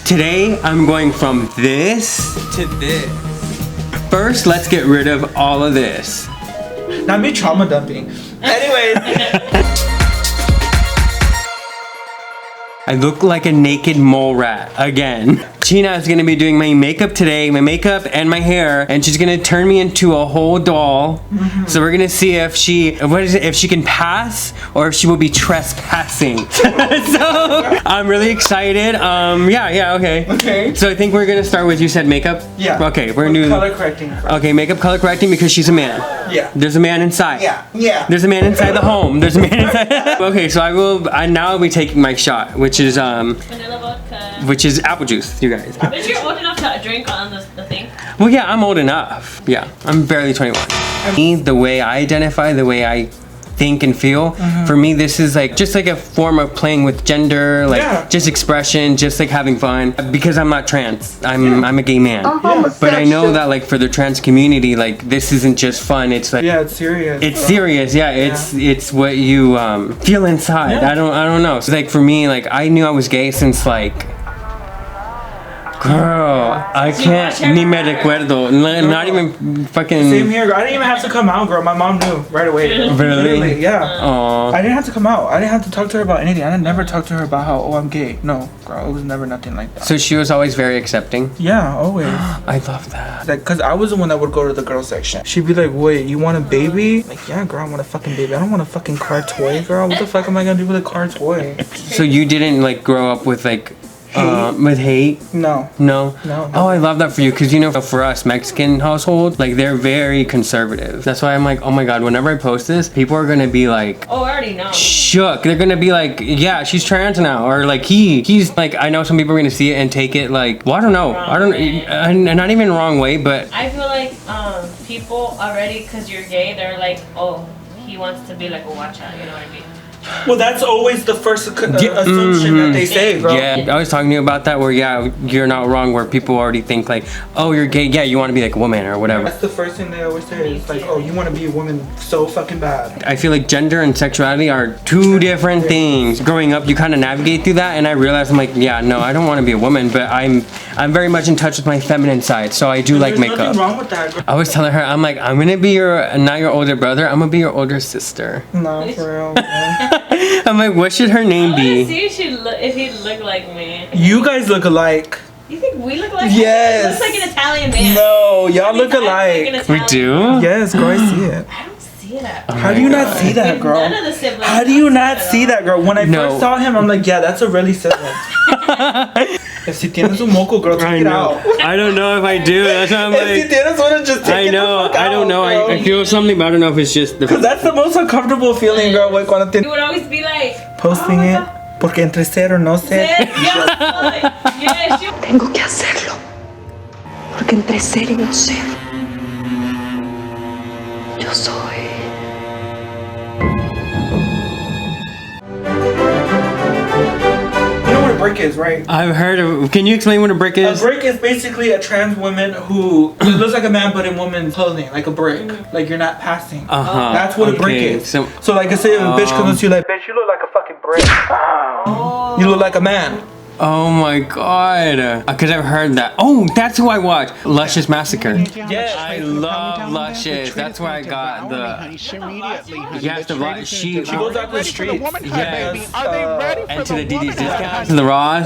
Today, I'm going from this to this. First, let's get rid of all of this. Not me trauma dumping. Anyways. I look like a naked mole rat again. China is gonna be doing my makeup today, my makeup and my hair, and she's gonna turn me into a whole doll. So we're gonna see if if she can pass or if she will be trespassing. So I'm really excited. Yeah, okay. Okay. So I think we're gonna start with, you said makeup? Yeah. Okay, we're gonna do color correcting first. Okay, makeup color correcting because she's a man. Yeah. There's a man inside. Yeah. There's a man inside the home. There's a man inside. Okay, so now I'll be taking my shot, which is vanilla vodka. which is apple juice, you guys. But you're old enough to drink on the thing. Well, yeah, I'm old enough. Yeah, I'm barely 21. Me, the way I identify, the way I think and feel, for me, this is like just like a form of playing with gender, like just expression, just like having fun. Because I'm not trans, I'm a gay man. But I know that like for the trans community, like this isn't just fun. It's like it's serious. It's serious. Yeah, it's what you feel inside. I don't know. So like for me, like I knew I was gay since like. Girl, I can't, ni me recuerdo. Not even fucking. Same here, girl. I didn't even have to come out, girl. My mom knew right away. Really? Yeah. Aww. I didn't have to come out. I didn't have to talk to her about anything. I never talked to her about how, I'm gay. No, girl, it was never nothing like that. So she was always very accepting? Yeah, always. I love that. Like, cause I was the one that would go to the girl section. She'd be like, wait, you want a baby? Like, yeah, girl, I want a fucking baby. I don't want a fucking car toy, girl. What the fuck am I gonna do with a car toy? So you didn't like grow up with like with hate? No. Oh, I love that for you, because you know, for us Mexican household, like they're very conservative. That's why I'm like, oh my god, whenever I post this, people are gonna be like, oh, I already know. Shook. They're gonna be like, yeah, she's trans now, or like he's like, I know some people are gonna see it and take it like, well, I don't know, not even wrong way, but I feel like people already, because you're gay, they're like, oh, he wants to be like a watcha, you know what I mean? Well, that's always the first assumption that they say, bro. Yeah, I was talking to you about that, where you're not wrong, where people already think like, oh, you're gay, yeah, you want to be like a woman or whatever. That's the first thing they always say. It's like, oh, you want to be a woman so fucking bad. I feel like gender and sexuality are two different things. Growing up, you kind of navigate through that, and I realized I'm like, yeah, no, I don't want to be a woman, but I'm very much in touch with my feminine side, so I do like makeup. There's nothing wrong with that, girl. I was telling her, I'm like, I'm gonna be not your older brother, I'm gonna be your older sister. No, for real, man. I'm like, what should her name be? See if he look like me. You guys look alike. You think we look like? Yes. He looks like an Italian man. No, y'all look alike. We do? Yes, girl, I see it. I don't see that. Oh How do you not see that, girl? None of the siblings. How do you not see that, girl? When I first saw him, I'm like, yeah, that's a really sibling. If si tienes un moco, girl, take it out. I don't know if I do. That's why I'm like. If si tienes one, just take I know. it the fuck I don't know. out, I feel something, but I don't know if it's just the. Because that's the most uncomfortable feeling, girl. Like, cuando You would always be like posting it. Porque entre ser o no ser. Yes, Tengo que hacerlo. Porque entre ser y no ser, yo soy. A brick is, right? I've heard of. Can you explain what a brick is? A brick is basically a trans woman who looks like a man but in woman's clothing, like a brick. Like you're not passing. That's what a brick is. So like I say, if a bitch comes to you like, bitch, you look like a fucking brick. You look like a man. Oh my god. Because I've heard that. Oh, that's who I watch. Luscious Massacre. Yes. I love Luscious. That's where I got the. Yes, the she goes out to the streets. Yes. Are they ready for And to the DD's discounts. To the Ross.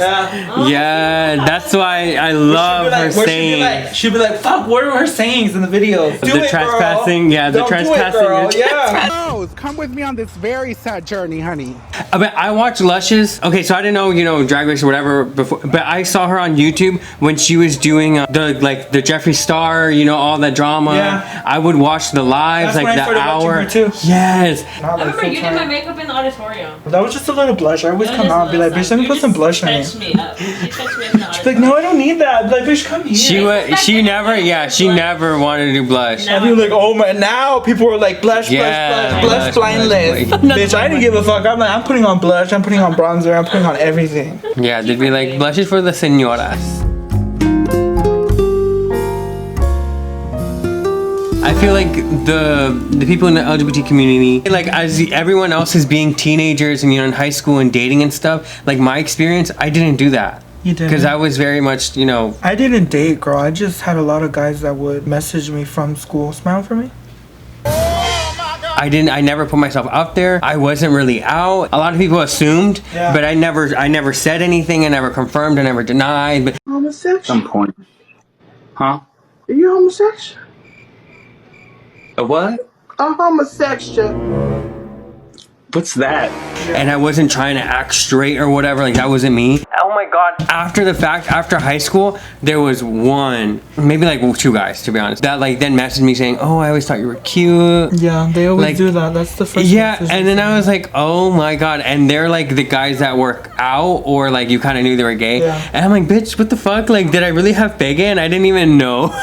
Yeah, that's why I love her sayings. She'd be like, fuck, what are her sayings in the videos? The trespassing. Yeah, the trespassing. Yeah. Come with me on this very sad journey, honey. But I watched Luscious. Okay, so I didn't know, Drag Race or whatever before, but I saw her on YouTube when she was doing the Jeffree Star, all that drama. Yeah. I would watch the lives, That's like when I the started watching hour. her too. Yes. I remember you did my makeup in the auditorium. That was just a little blush. I always come out and be like, bitch, let me put some blush on you. Touch me up. You touch me up in the She's like, no, I don't need that. I'd be like, bitch, come here. She never wanted to do blush. I'd be like, oh my, now people were like, blush, blush, blindless. Bitch, I didn't give a fuck. I'm like, I'm putting on blush, I'm putting on bronzer, I'm putting on everything. Yeah, they'd be like, blush is for the señoras. I feel like the people in the LGBT community, like as everyone else is being teenagers and in high school and dating and stuff, like my experience, I didn't do that. You did. Because I was very much, you know. I didn't date, girl. I just had a lot of guys that would message me from school. Smile for me. I never put myself out there. I wasn't really out. A lot of people assumed, but I never said anything. I never confirmed. I never denied. But homosexual. Some point. Huh? Are you homosexual? A what? A homosexual. What's that? And I wasn't trying to act straight or whatever. Like, that wasn't me. Oh my God. After the fact, after high school, there was one, maybe like 2 guys, to be honest, that like then messaged me saying, oh, I always thought you were cute. Yeah, they always like, do that. That's the first. Yeah, and then I was like, oh my God. And they're like the guys that work out or like you kind of knew they were gay. Yeah. And I'm like, bitch, what the fuck? Like, did I really have fake it? And I didn't even know.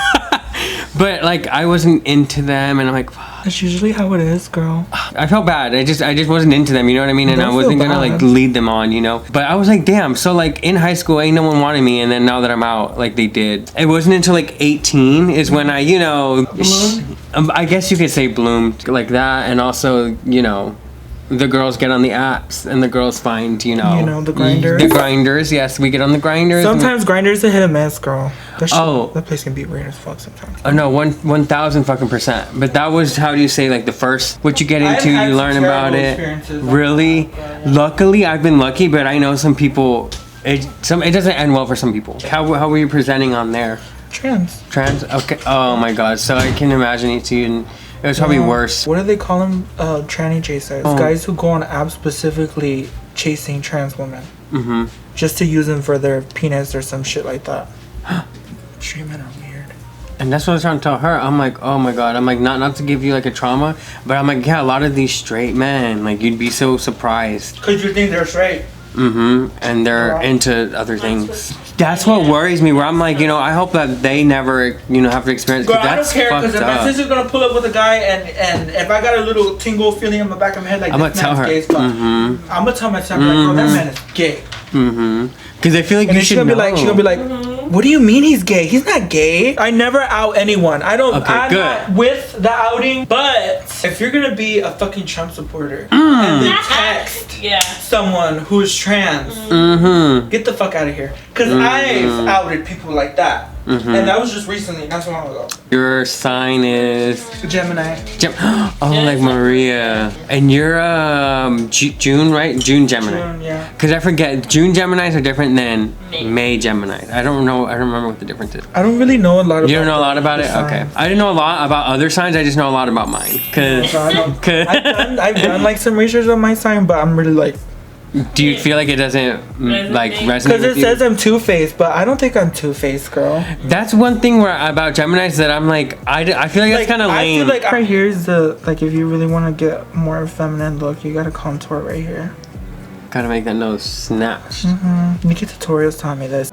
But like, I wasn't into them, and I'm like, fuck. That's usually how it is, girl. I felt bad. I just wasn't into them, you know what I mean? And I wasn't gonna like lead them on, you know? But I was like, damn, so like in high school ain't no one wanted me, and then now that I'm out, like they did. It wasn't until like 18 is when I, you know, I guess you could say bloomed like that, and also, you know, the girls get on the apps and the girls find, you know, the grinders. The grinders, yes, we get on the grinders. Sometimes grinders are hit and miss, girl. Oh, that place can be weird as fuck sometimes. Oh no, 1,000 fucking %. But that was, how do you say, like the first, what you get into, you learn about it. Really? Luckily, I've been lucky, but I know some people, it doesn't end well for some people. How were you presenting on there? Trans. Okay. Oh my God. So I can imagine it too. And it was probably worse. What do they call them? Tranny chasers. Guys who go on apps specifically chasing trans women. Mm-hmm. Just to use them for their penis or some shit like that. Straight men are weird. And that's what I was trying to tell her. I'm like, oh my God. I'm like, not to give you like a trauma, but I'm like, yeah, a lot of these straight men, like you'd be so surprised. Because you think they're straight. Mm-hmm. And they're into other things. That's what worries me, where I'm like, you know, I hope that they never, you know, have to experience. Girl, I don't care, because if my sister's gonna pull up with a guy and if I got a little tingle feeling in the back of my head like, I'm gonna tell her. Gay as fuck, I'm gonna tell myself, like, bro, that man is gay. Mm-hmm. Because I feel like you should know. She's gonna be like, what do you mean he's gay? He's not gay. I never out anyone. I'm not with the outing. But if you're gonna be a fucking Trump supporter and then text someone who's trans, get the fuck out of here. Because I've outed people like that. And that was just recently, not so long ago. Your sign is Gemini. Like Maria. And you're June, right? June Gemini. June, yeah. Because I forget, June Geminis are different than May Geminis. I don't remember what the difference is. I don't really know a lot about it. You don't know a lot about it? Okay. I didn't know a lot about other signs, I just know a lot about mine. I've done like some research on my sign, but I'm really like, do you feel like it doesn't like resonate with you? Because it says I'm two-faced, but I don't think I'm two-faced, girl. That's one thing about Geminis that I'm like, I feel like that's kind of lame. I feel like right here is the, like, if you really want to get more feminine look, you gotta contour right here. Gotta make that nose snatched. Nikki Tutorials taught me this.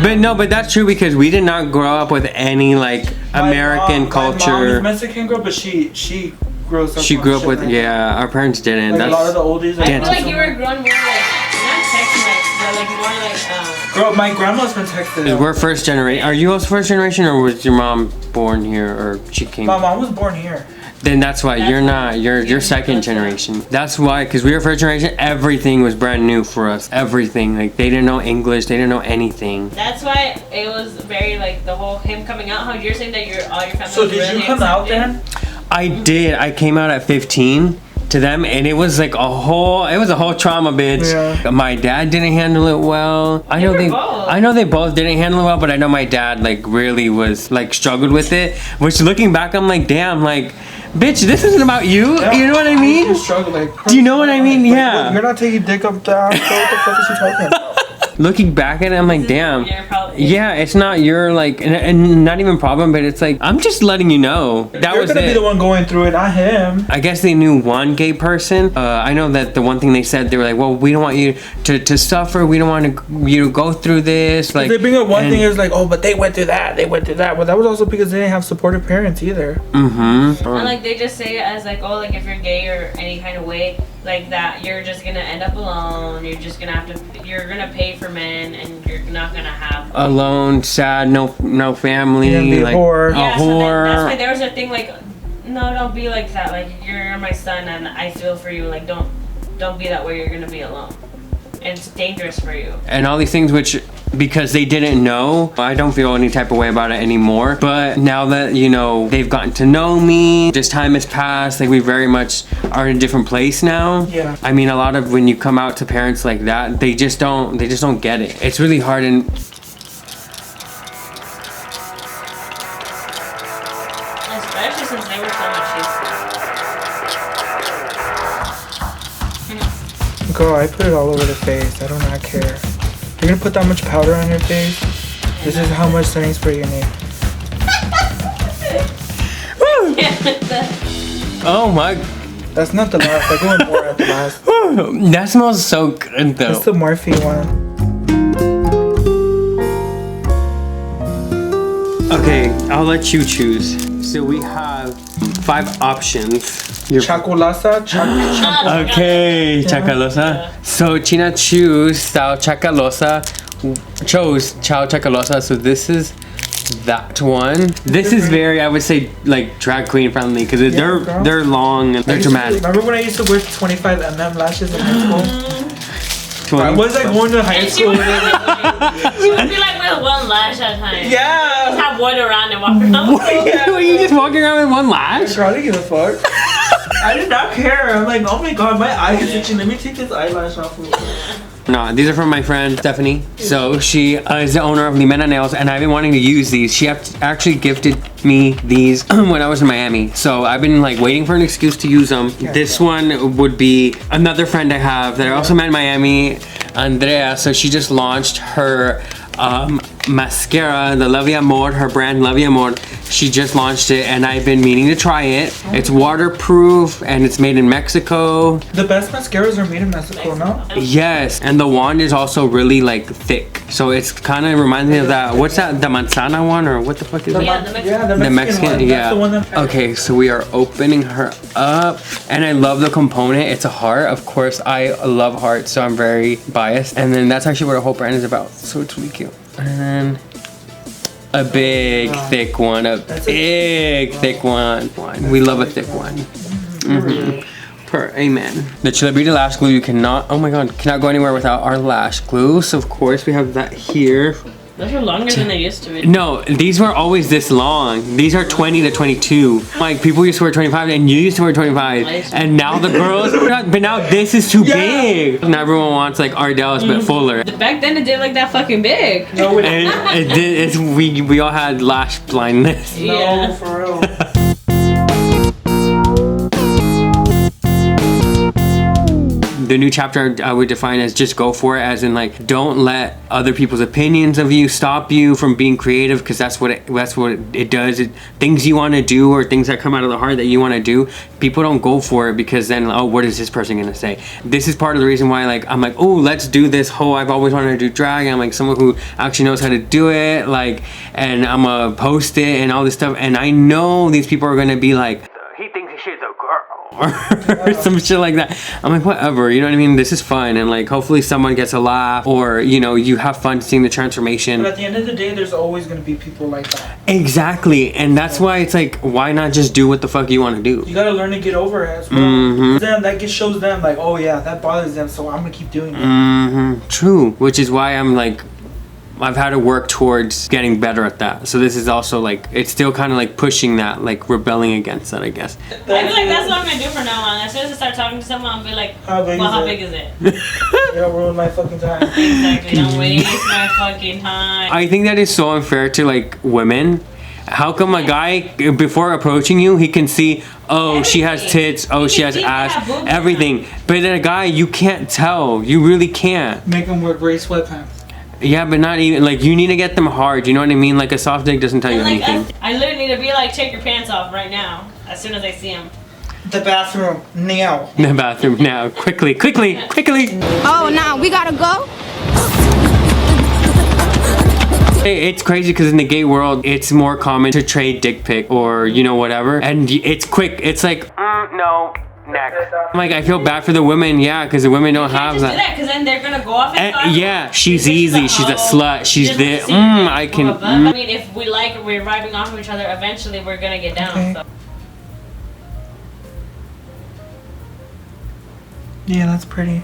But that's true, because we did not grow up with any like American culture. My mom is Mexican girl, but she grew up with our parents didn't. Like, that's a lot of the oldies. I feel like you were grown more like not Tex-Mex, but like more like Girl, my grandma's from Texas. We're first generation. Are you also first generation, or was your mom born here, or she came? My mom was born here. Then that's why you're not. You're second generation. That's why, because we were first generation. Everything was brand new for us. Everything, like they didn't know English. They didn't know anything. That's why it was very like the whole him coming out. How you're saying that all your family. So did you come out then? I did. I came out at 15 to them, and it was like a whole trauma, bitch. Yeah. My dad didn't handle it well. I know they both didn't handle it well, but I know my dad like really was like struggled with it. Which, looking back, I'm like, damn, like, bitch, this isn't about you. Yeah. You know what I mean? Do you know what I mean? Yeah. Like, you're not taking dick up the ass. What the fuck is she talking about? Looking back at it, I'm like, damn. Yeah, it's not your like, and not even problem, but it's like, I'm just letting you know. You're gonna be the one going through it, not him. I guess they knew one gay person. I know that the one thing they said, they were like, well, we don't want you to suffer. We don't want you to go through this. Like, they bring up one thing is like, oh, but they went through that. Well, that was also because they didn't have supportive parents either. And like they just say it as like, oh, like if you're gay or any kind of way like that, you're just gonna end up alone. You're just gonna you're gonna pay for men, and you're not gonna have alone, sad, no family, like whore. Yeah, so that's why there was a thing like, no, don't be like that. Like, you're my son, and I feel for you. Like, don't be that way. You're gonna be alone. it's dangerous for you. And all these things which, because they didn't know, I don't feel any type of way about it anymore. But now that, you know, they've gotten to know me, just time has passed, like we very much are in a different place now. Yeah. I mean, a lot of when you come out to parents like that, they just don't get it. It's really hard. And especially since they were so much used. Girl, I put it all over the face. I do not care. You're gonna put that much powder on your face? This is how much setting spray you need. oh my, That's not the last. I'm going more at the last. that smells so good though. That's the morphine one. Okay, I'll let you choose. So we have 5 options. Chacolaza? Okay, chacalosa. So China chose Chao Chacalosa. So this is that one. This is very, I would say, like drag queen friendly because they're long and they're dramatic. Remember when I used to wear 25mm lashes in high school? I was like going to high school. She would be like with one lash at a time. Yeah. Just have one around and walk around. Were you just walking around with one lash? Girl, I didn't give a fuck. I did not care. I'm like, oh my god, my eye is itching. Let me take this eyelash off. No, these are from my friend Stephanie. So she is the owner of Limena Nails, and I've been wanting to use these. She actually gifted me these when I was in Miami. So I've been like waiting for an excuse to use them. This one would be another friend I have that I also met in Miami, Andrea. So she just launched her mascara, the Love y Amor, her brand Love y Amor. She just launched it and I've been meaning to try it. It's waterproof and it's made in Mexico. The best mascaras are made in Mexico, no? Yes, and the wand is also really like thick. So it's kind of reminds me of that, what's that, the manzana one or what the fuck is it? The Mexican one. Yeah. That's the one that Okay, so we are opening her up and I love the component. It's a heart. Of course, I love hearts, so I'm very biased. And then that's actually what our whole brand is about. So it's really cute. And then a big thick one, thick one. We love a thick one. Amen. The Chile Beauty lash glue, you cannot, oh my god, cannot go anywhere without our lash glue. So of course we have that here. Those are longer than they used to be. No, these were always this long. These are 20 to 22. Like people used to wear 25 and you used to wear 25. And now the girls, but now this is too big. Now everyone wants like Ardell's but fuller. Back then it didn't look that fucking big. No, it did. We all had lash blindness. Yeah. No, for real. The new chapter I would define as just go for it, as in like don't let other people's opinions of you stop you from being creative, because that's what it does. Things you want to do or things that come out of the heart that you want to do, people don't go for it because then, oh, what is this person gonna say? This is part of the reason why like I'm like, oh, let's do this whole, I've always wanted to do drag, and I'm like someone who actually knows how to do it, like, and I'm gonna post it and all this stuff, and I know these people are gonna be like, he thinks she's a girl or some shit like that. I'm like, whatever, you know what I mean? This is fun, and like hopefully someone gets a laugh, or you know, you have fun seeing the transformation. But at the end of the day, there's always gonna be people like that. Exactly, and that's why it's like, why not just do what the fuck you want to do? You gotta learn to get over it as well. Then that just shows them like, oh yeah, that bothers them, so I'm gonna keep doing it. True, which is why I'm like, I've had to work towards getting better at that. So this is also like, it's still kind of like pushing that, like rebelling against that, I guess. I feel like that's what I'm gonna do from now on. As soon as I start talking to someone, I'll be like, how big is it? You don't ruin my fucking time. Exactly, don't waste my fucking time. I think that is so unfair to like women. How come a guy, before approaching you, he can see, oh, she has tits, oh, she has ass, everything. But then a guy, you can't tell. You really can't. Make them wear gray sweatpants. Yeah, but not even, like, you need to get them hard, you know what I mean? Like, a soft dick doesn't tell you like, anything. I literally need to be like, take your pants off right now, as soon as I see him. The bathroom, now. The bathroom, now. Quickly. Oh, now we gotta go? It's crazy because in the gay world, it's more common to trade dick pic or, you know, whatever. And it's quick. It's like, no. Next. Like, I feel bad for the women, yeah, because the women don't have that. Because then they're gonna go off and yeah, she's easy, she's a slut, she's the, I can. I mean, if we're vibing off of each other, eventually we're gonna get down. Okay. So. Yeah, that's pretty.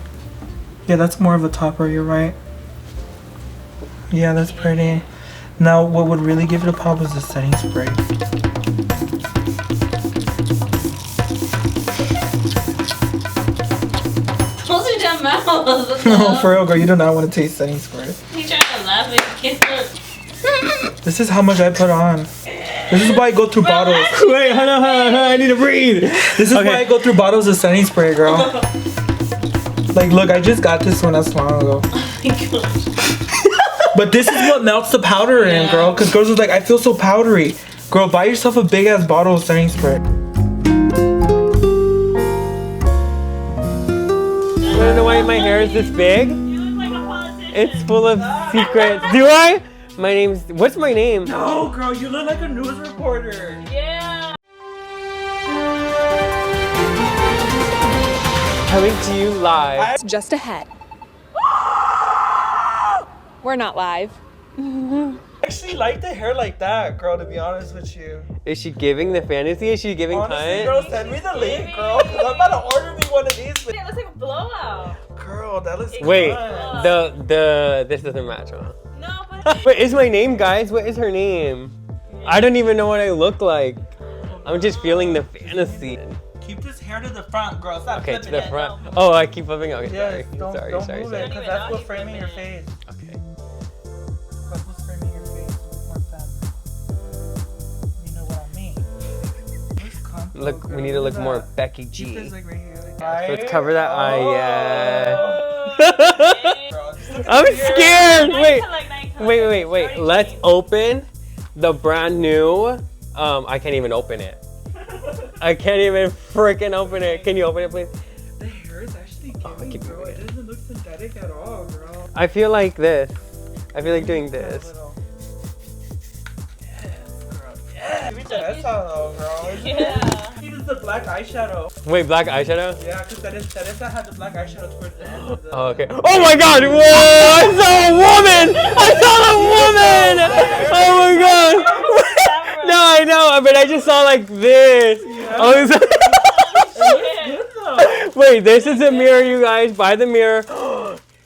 Yeah, that's more of a topper, you're right. Yeah, that's pretty. Now, what would really give it a pop is the setting spray. Close your damn mouth. No, for real, girl, you do not want to taste setting spray. He trying to laugh and he can't. This is how much I put on. This is why I go through bottles. Wait, hold on, I need to breathe. This is why I go through bottles of setting spray, girl. Like, look, I just got this one not so long ago. Oh my gosh. But this is what melts the powder in, girl. Because girls are like, I feel so powdery. Girl, buy yourself a big ass bottle of setting spray. I don't know why my hair is this big. You look like a politician. It's full of secrets. Do I? My name's. What's my name? No, girl, you look like a news reporter. Yeah. Coming to you live. Just ahead. We're not live. I actually like the hair like that, girl, to be honest with you. Is she giving the fantasy? Is she giving Honestly, cunt? girl, send me the link, girl. Cause I'm about to order me one of these. It looks like a blowout. Girl, that looks Wait, good. this doesn't match, huh? No, but What is my name, guys? What is her name? I don't even know what I look like. I'm just feeling the fantasy. Keep this hair to the front, girl. Stop Okay, to flipping the it. front. Oh, I keep flipping. Okay, Yes, sorry. don't sorry. move it, because that's what's framing your face. Okay. That's what's framing your face. More femme. You know what I mean? Looks comfortable, Look, we girl. need to look at more that. Becky Keep G. this like right here. Like Let's cover that eye, yeah. Girl, just look at I'm the hair. scared. Wait. Nighttime. Wait. Let's open the brand new. I can't even open it. I can't even freaking open it. Can you open it, please? The hair is actually giving, keep girl. moving It doesn't look synthetic at all, girl. I feel like this. I feel like doing this. Yeah. Give me Teresa though, girl. Yeah. He does the black eyeshadow. Wait, black eyeshadow? Yeah, because Teresa had the black eyeshadow towards the end of the... Oh, okay. Oh my god! Whoa! I saw a woman! I saw a woman! Oh my god! No, I know, but I just saw like this. I was Wait, this is a mirror, you guys. Buy the mirror.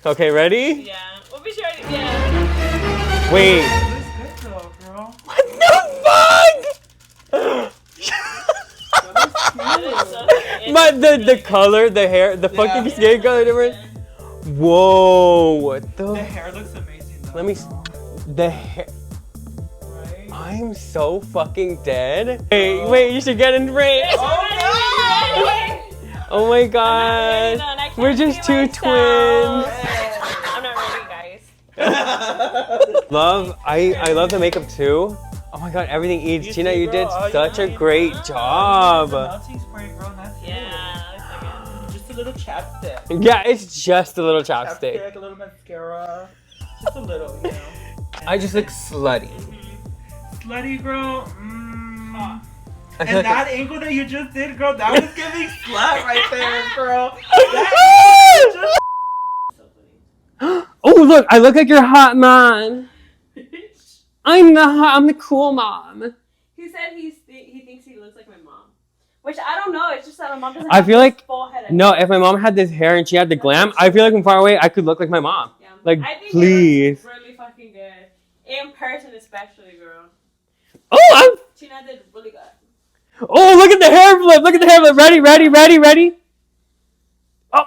Okay, ready? Yeah. We'll be sure. Yeah. Wait. Looks good though, girl. What the fuck? But the color, the hair, the fucking skin color difference. Whoa! What the? The hair looks amazing though. Let me. The hair. Right? I'm so fucking dead. Wait, you should get in frame. Oh my god. We're just two twins. I'm not ready, guys. Love, I love the makeup too. Oh my god, everything eats. China, you did such a great job. Melting spray, girl, that's Yeah. just a little chapstick. Yeah, it's just a little chapstick. A little mascara. Just a little, you know. I just look slutty. Slutty, girl. I And feel like that angle that you just did, girl, that was giving slut right there, girl. Oh look, I look like your hot mom. I'm the cool mom. He said he thinks he looks like my mom, which I don't know. It's just that my mom doesn't. I have feel this like full head of no, hair. if my mom had this hair and she had the glam, I feel like from far away I could look like my mom. Yeah. Like I think please. it looks really fucking good in person, especially, girl. Oh, China did really good. oh, look at the hair flip. Look at the hair flip. Ready? Oh.